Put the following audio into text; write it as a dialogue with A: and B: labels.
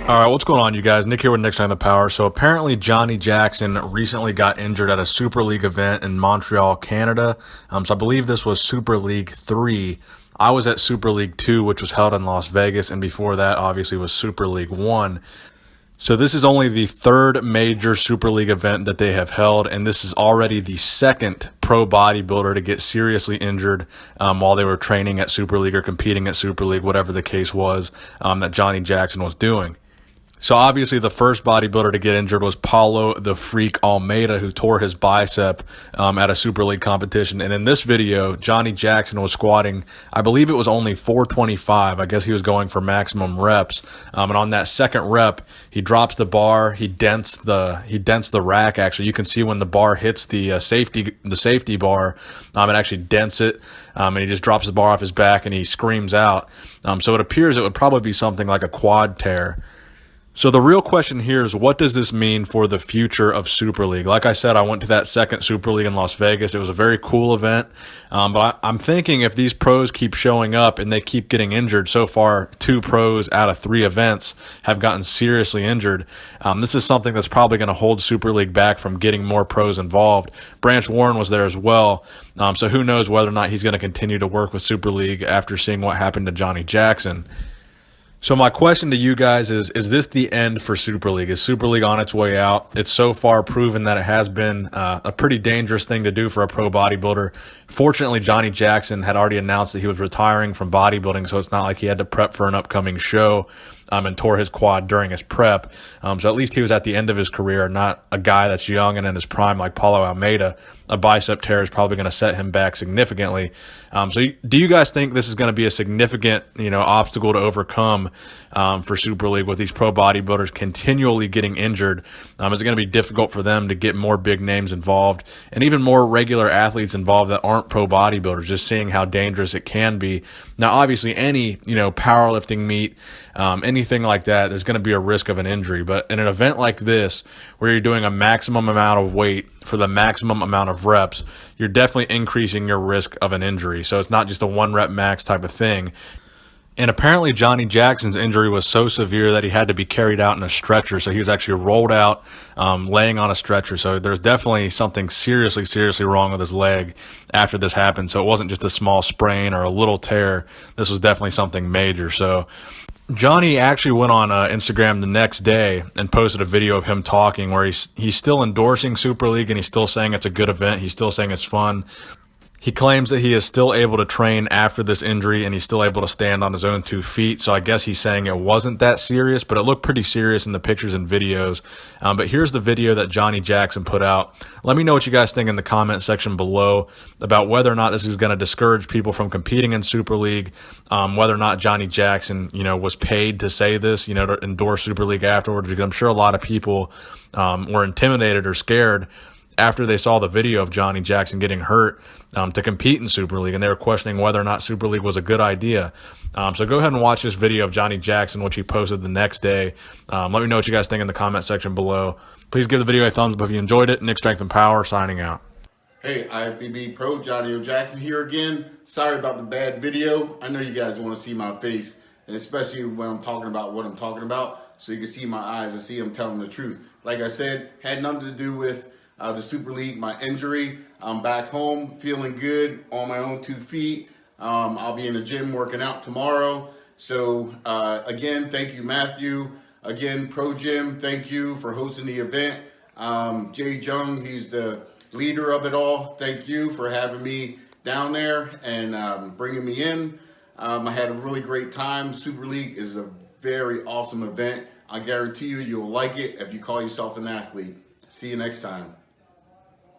A: All right, what's going on, you guys? Nick here with Next Time the Power. So apparently Johnnie Jackson recently got injured at a Super League event in Montreal, Canada. So I believe this was Super League 3. I was at Super League 2, which was held in Las Vegas, and before that, obviously, was Super League 1. So this is only the third major Super League event that they have held, and this is already the second pro bodybuilder to get seriously injured while they were training at Super League or competing at Super League, whatever the case was that Johnnie Jackson was doing. So obviously the first bodybuilder to get injured was Paulo the Freak Almeida, who tore his bicep at a Super League competition. And in this video, Johnnie Jackson was squatting, I believe it was only 425. I guess he was going for maximum reps. And on that second rep, he drops the bar, he dents the rack. Actually, you can see when the bar hits the safety bar, it actually dents it. And he just drops the bar off his back and he screams out. So it appears it would probably be something like a quad tear. So the real question here is, what does this mean for the future of Super League? Like I said, I went to that second Super League in Las Vegas. It was a very cool event. But I'm thinking if these pros keep showing up and they keep getting injured, so far 2 pros out of 3 events have gotten seriously injured. This is something that's probably going to hold Super League back from getting more pros involved. Branch Warren was there as well. So who knows whether or not he's going to continue to work with Super League after seeing what happened to Johnnie Jackson. So my question to you guys is this the end for Super League? Is Super League on its way out? It's so far proven that it has been a pretty dangerous thing to do for a pro bodybuilder. Fortunately, Johnnie Jackson had already announced that he was retiring from bodybuilding, so it's not like he had to prep for an upcoming show and tore his quad during his prep. So at least he was at the end of his career, not a guy that's young and in his prime like Paulo Almeida. A bicep tear is probably going to set him back significantly. So do you guys think this is going to be a significant, obstacle to overcome for Super League with these pro bodybuilders continually getting injured? Is it going to be difficult for them to get more big names involved and even more regular athletes involved that aren't pro bodybuilders, just seeing how dangerous it can be? Now, obviously, any, powerlifting meet, anything like that, there's going to be a risk of an injury. But in an event like this, where you're doing a maximum amount of weight for the maximum amount of reps, you're definitely increasing your risk of an injury. So it's not just a 1 rep max type of thing. And apparently Johnnie Jackson's injury was so severe that he had to be carried out in a stretcher. So he was actually rolled out, laying on a stretcher. So there's definitely something seriously wrong with his leg after this happened. So it wasn't just a small sprain or a little tear. This was definitely something major. So Johnny actually went on Instagram the next day and posted a video of him talking where he's still endorsing Super League and he's still saying it's a good event. He's still saying it's fun. He claims that he is still able to train after this injury and he's still able to stand on his own 2 feet. So I guess he's saying it wasn't that serious, but it looked pretty serious in the pictures and videos. But here's the video that Johnnie Jackson put out. Let me know what you guys think in the comment section below about whether or not this is going to discourage people from competing in Super League, whether or not Johnnie Jackson, was paid to say this, to endorse Super League afterwards, because I'm sure a lot of people were intimidated or scared after they saw the video of Johnnie Jackson getting hurt to compete in Super League, and they were questioning whether or not Super League was a good idea. So go ahead and watch this video of Johnnie Jackson, which he posted the next day. Let me know what you guys think in the comment section below. Please give the video a thumbs up if you enjoyed it. Nick Strength and Power signing out.
B: Hey, IFBB Pro, Johnnie Jackson here again. Sorry about the bad video. I know you guys want to see my face, and especially when I'm talking about what I'm talking about, so you can see my eyes and see I'm telling the truth. Like I said, had nothing to do with the Super League, my injury. I'm back home, feeling good, on my own 2 feet. I'll be in the gym working out tomorrow. So again, thank you, Matthew. Again, Pro Gym, thank you for hosting the event. Jay Jung, he's the leader of it all. Thank you for having me down there and bringing me in. I had a really great time. Super League is a very awesome event. I guarantee you, you'll like it if you call yourself an athlete. See you next time.